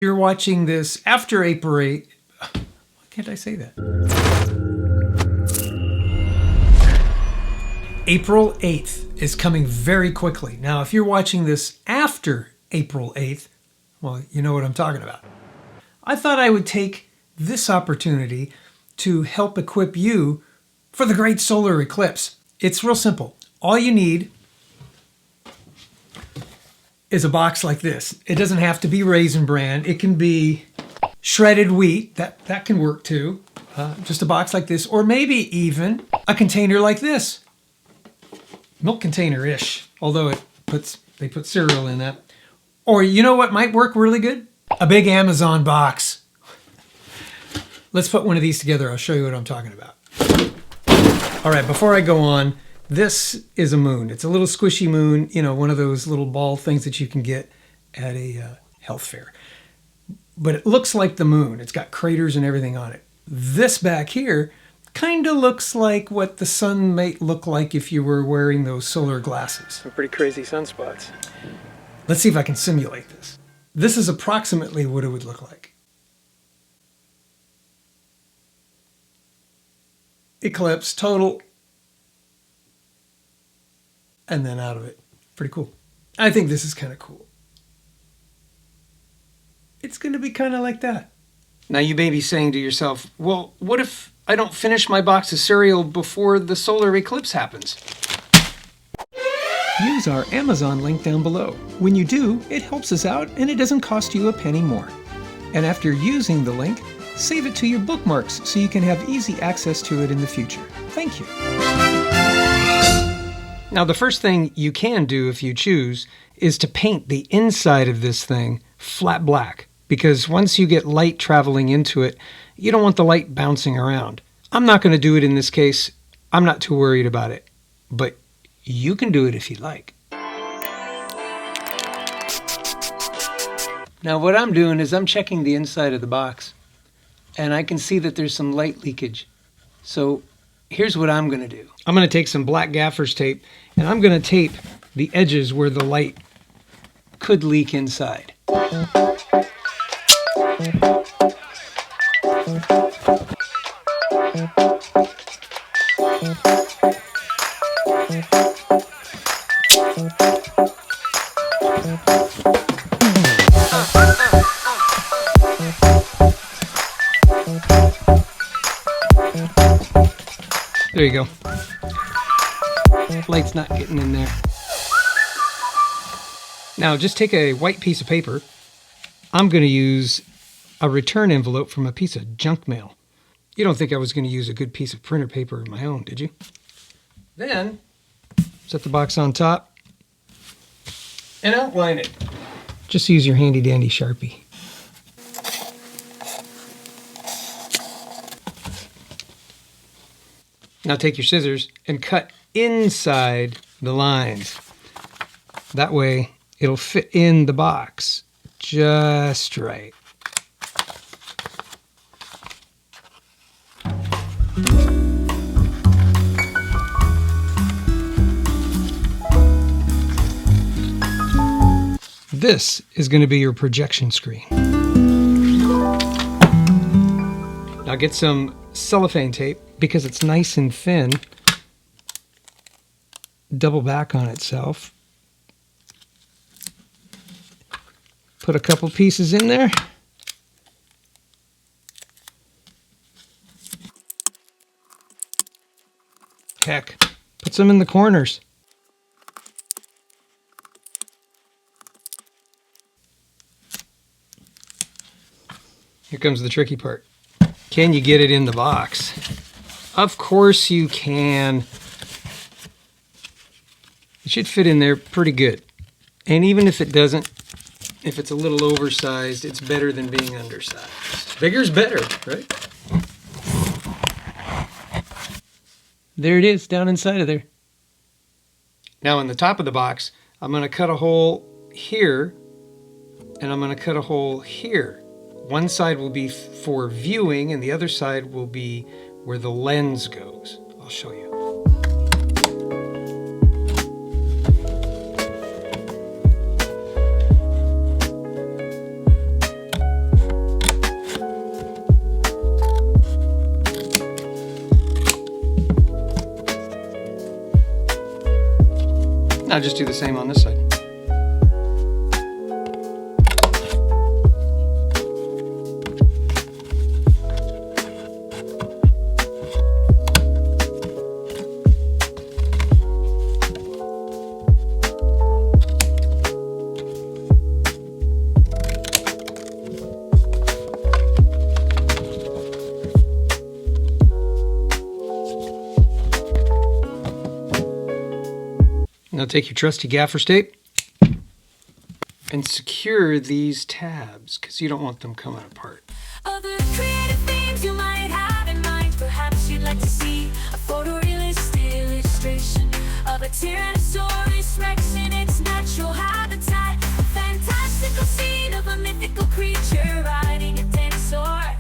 You're watching this after April 8th. Why can't I say that? April 8th is coming very quickly. Now, if you're watching this after April 8th, well, you know what I'm talking about. I thought I would take this opportunity to help equip you for the great solar eclipse. It's real simple. All you need is a box like this. It doesn't have to be Raisin Bran. It can be shredded wheat. That can work too. Just a box like this, or maybe even a container like this. Milk container-ish, although they put cereal in that. Or you know what might work really good? A big Amazon box. Let's put one of these together. I'll show you what I'm talking about. All right, before I go on, this is a moon. It's a little squishy moon, you know, one of those little ball things that you can get at a health fair. But it looks like the moon. It's got craters and everything on it. This back here kind of looks like what the sun might look like if you were wearing those solar glasses. Some pretty crazy sunspots. Let's see if I can simulate this. This is approximately what it would look like. Eclipse, total, and then out of it. Pretty cool. I think this is kind of cool. It's going to be kind of like that. Now you may be saying to yourself, well, what if I don't finish my box of cereal before the solar eclipse happens? Use our Amazon link down below. When you do, it helps us out and it doesn't cost you a penny more. And after using the link, save it to your bookmarks so you can have easy access to it in the future. Thank you. Now the first thing you can do if you choose is to paint the inside of this thing flat black, because once you get light traveling into it, you don't want the light bouncing around. I'm not going to do it in this case. I'm not too worried about it, but you can do it if you like. Now what I'm doing is I'm checking the inside of the box, and I can see that there's some light leakage. So here's what I'm going to do. I'm going to take some black gaffer's tape, and I'm going to tape the edges where the light could leak inside. There you go. Light's not getting in there. Now just take a white piece of paper. I'm going to use a return envelope from a piece of junk mail. You don't think I was going to use a good piece of printer paper of my own, did you? Then set the box on top and outline it. Just use your handy dandy Sharpie. Now take your scissors and cut inside the lines. That way it'll fit in the box just right. This is going to be your projection screen. Now get some cellophane tape, because it's nice and thin. Double back on itself. Put a couple pieces in there. Heck, put some in the corners. Here comes the tricky part. Can you get it in the box? Of course you can. It should fit in there pretty good. And even if it doesn't, if it's a little oversized, it's better than being undersized. Bigger's better, right? There it is, down inside of there. Now in the top of the box, I'm going to cut a hole here, and I'm going to cut a hole here. One side will be for viewing, and the other side will be where the lens goes. I'll show you. I'll just do the same on this side. Now take your trusty gaffer's tape and secure these tabs because you don't want them coming apart. Other creative things you might have in mind. Perhaps you'd like to see a photorealistic illustration of a Tyrannosaurus Rex in its natural habitat. A fantastical scene of a mythical creature riding a dinosaur.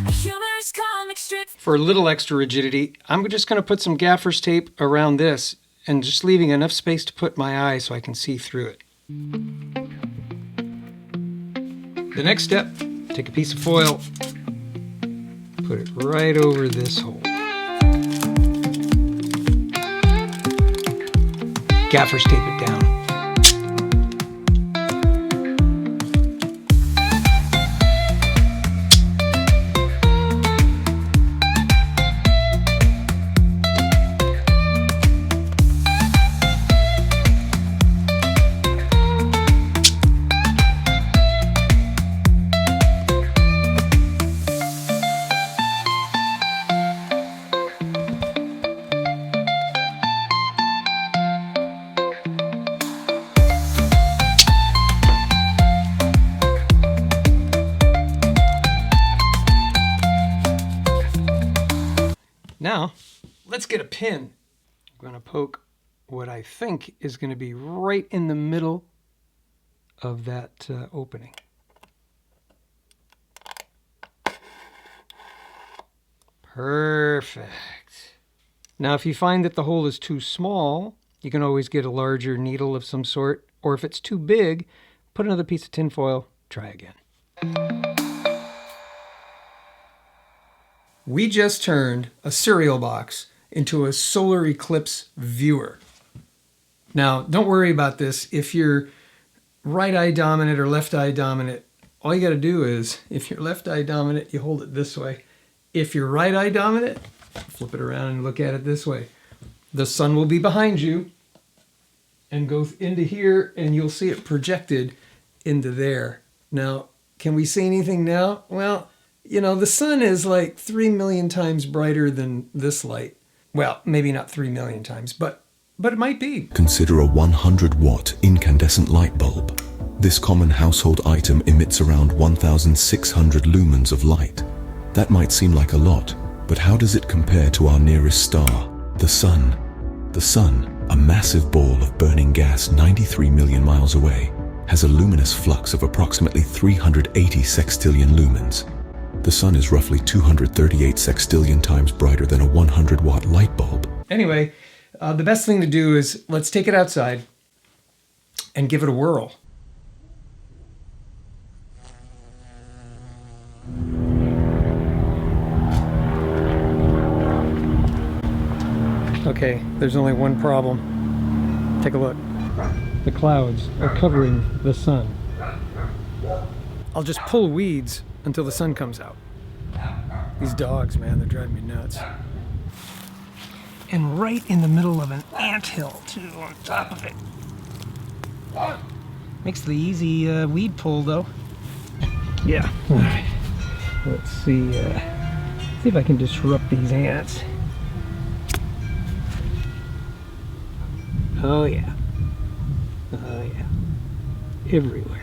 A humorous comic strip. For a little extra rigidity, I'm just going to put some gaffer's tape around this and just leaving enough space to put my eye so I can see through it. The next step, take a piece of foil, put it right over this hole. Gaffer's tape it down. Now, let's get a pin. I'm going to poke what I think is going to be right in the middle of that opening. Perfect. Now, if you find that the hole is too small, you can always get a larger needle of some sort, or if it's too big, put another piece of tin foil, try again. We just turned a cereal box into a solar eclipse viewer. Now, don't worry about this. If you're right eye dominant or left eye dominant, all you got to do is, if you're left eye dominant, you hold it this way. If you're right eye dominant, flip it around and look at it this way. The sun will be behind you and go into here, and you'll see it projected into there. Now, can we see anything now? Well, you know, the sun is like 3 million times brighter than this light. Well, maybe not 3 million times, but it might be. Consider a 100-watt incandescent light bulb. This common household item emits around 1,600 lumens of light. That might seem like a lot, but how does it compare to our nearest star, the sun? The sun, a massive ball of burning gas 93 million miles away, has a luminous flux of approximately 380 sextillion lumens. The sun is roughly 238 sextillion times brighter than a 100-watt light bulb. Anyway, the best thing to do is let's take it outside and give it a whirl. Okay, there's only one problem. Take a look. The clouds are covering the sun. I'll just pull weeds until the sun comes out. These dogs, man, they're driving me nuts. And right in the middle of an anthill, too, on top of it. Makes the easy weed pull, though. Yeah. All right. Let's see if I can disrupt these ants. Oh, yeah. Oh, yeah. Everywhere.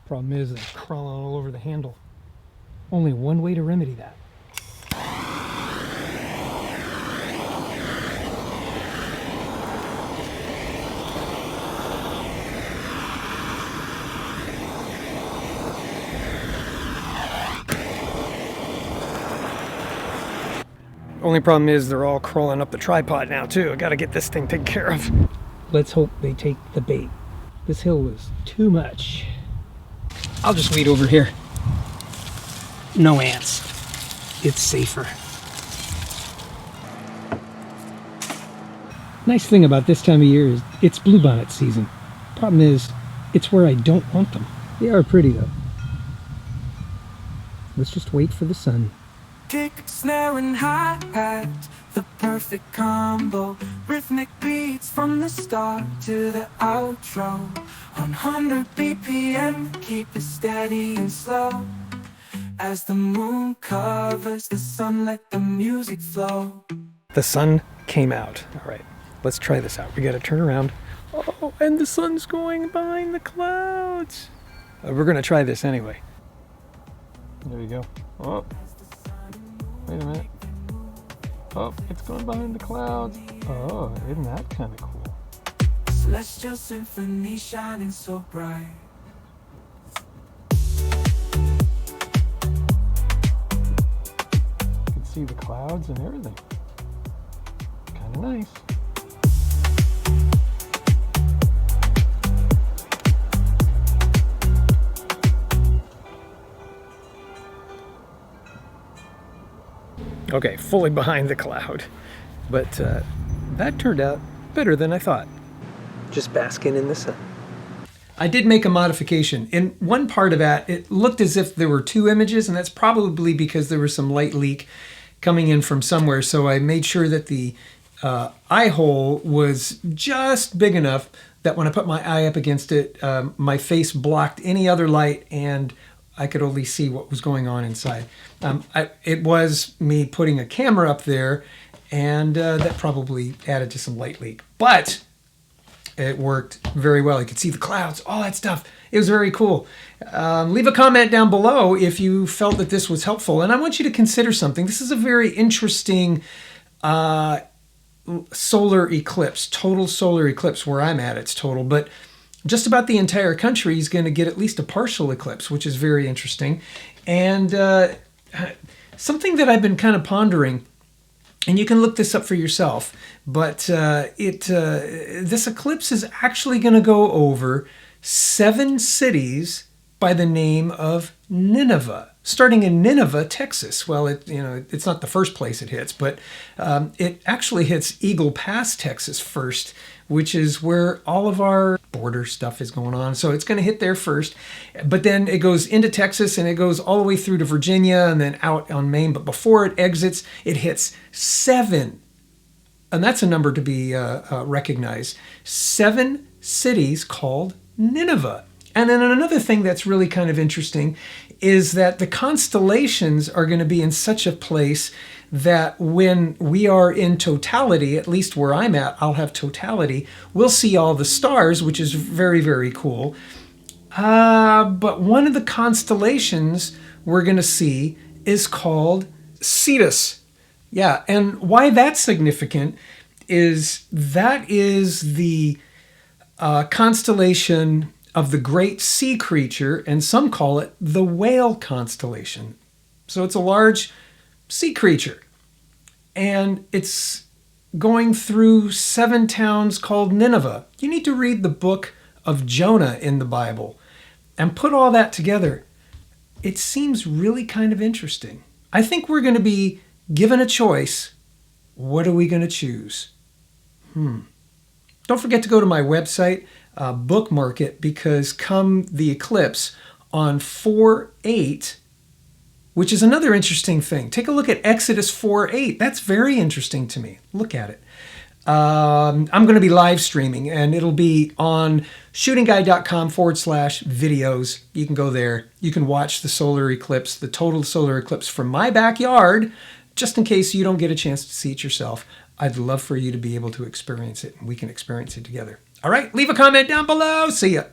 Problem is, they're crawling all over the handle. Only one way to remedy that. Only problem is they're all crawling up the tripod now too. I gotta get this thing taken care of. Let's hope they take the bait. This hill was too much. I'll just wait over here. No ants. It's safer. Nice thing about this time of year is it's bluebonnet season. Problem is, it's where I don't want them. They are pretty though. Let's just wait for the sun. Kick, snare, and hi-hat, the perfect combo. Rhythmic beats from the start to the outro. 100 BPM, keep it steady and slow. As the moon covers the sun, let the music flow. The sun came out. All right, let's try this out. We got to turn around. Oh, and the sun's going behind the clouds. We're going to try this anyway. There you go. Oh, wait a minute. Oh, it's going behind the clouds. Oh, isn't that kind of cool? Celestial symphony shining so bright. You can see the clouds and everything. Kind of nice. Okay, fully behind the cloud. But that turned out better than I thought. Just basking in the sun. I did make a modification. In one part of that, it looked as if there were two images, and that's probably because there was some light leak coming in from somewhere. So I made sure that the eye hole was just big enough that when I put my eye up against it, my face blocked any other light and I could only see what was going on inside. It was me putting a camera up there, and that probably added to some light leak. But it worked very well. You could see the clouds, all that stuff. It was very cool. Leave a comment down below if you felt that this was helpful. And I want you to consider something. This is a very interesting solar eclipse, total solar eclipse. Where I'm at, it's total. But just about the entire country is going to get at least a partial eclipse, which is very interesting. And something that I've been kind of pondering, and you can look this up for yourself, but this eclipse is actually going to go over 7 cities by the name of Nineveh, starting in Nineveh, Texas. Well, it's not the first place it hits, but it actually hits Eagle Pass, Texas first, which is where all of our border stuff is going on. So it's going to hit there first, but then it goes into Texas and it goes all the way through to Virginia and then out on Maine. But before it exits, it hits 7. And that's a number to be recognized. 7 cities called Nineveh. And then another thing that's really kind of interesting is that the constellations are going to be in such a place that when we are in totality, at least where I'm at, I'll have totality, we'll see all the stars, which is very, very cool. But one of the constellations we're going to see is called Cetus. Yeah, and why that's significant is that is the constellation of the great sea creature, and some call it the whale constellation. So it's a large sea creature, and it's going through 7 towns called Nineveh. You need to read the book of Jonah in the Bible and put all that together. It seems really kind of interesting. I think we're going to be given a choice. What are we going to choose? Don't forget to go to my website, bookmark it, because come the eclipse on 4/8, which is another interesting thing. Take a look at Exodus 4:8. That's very interesting to me. Look at it. I'm going to be live streaming, and it'll be on shootingguide.com/videos. You can go there. You can watch the solar eclipse, the total solar eclipse from my backyard, just in case you don't get a chance to see it yourself. I'd love for you to be able to experience it, and we can experience it together. All right, leave a comment down below. See ya.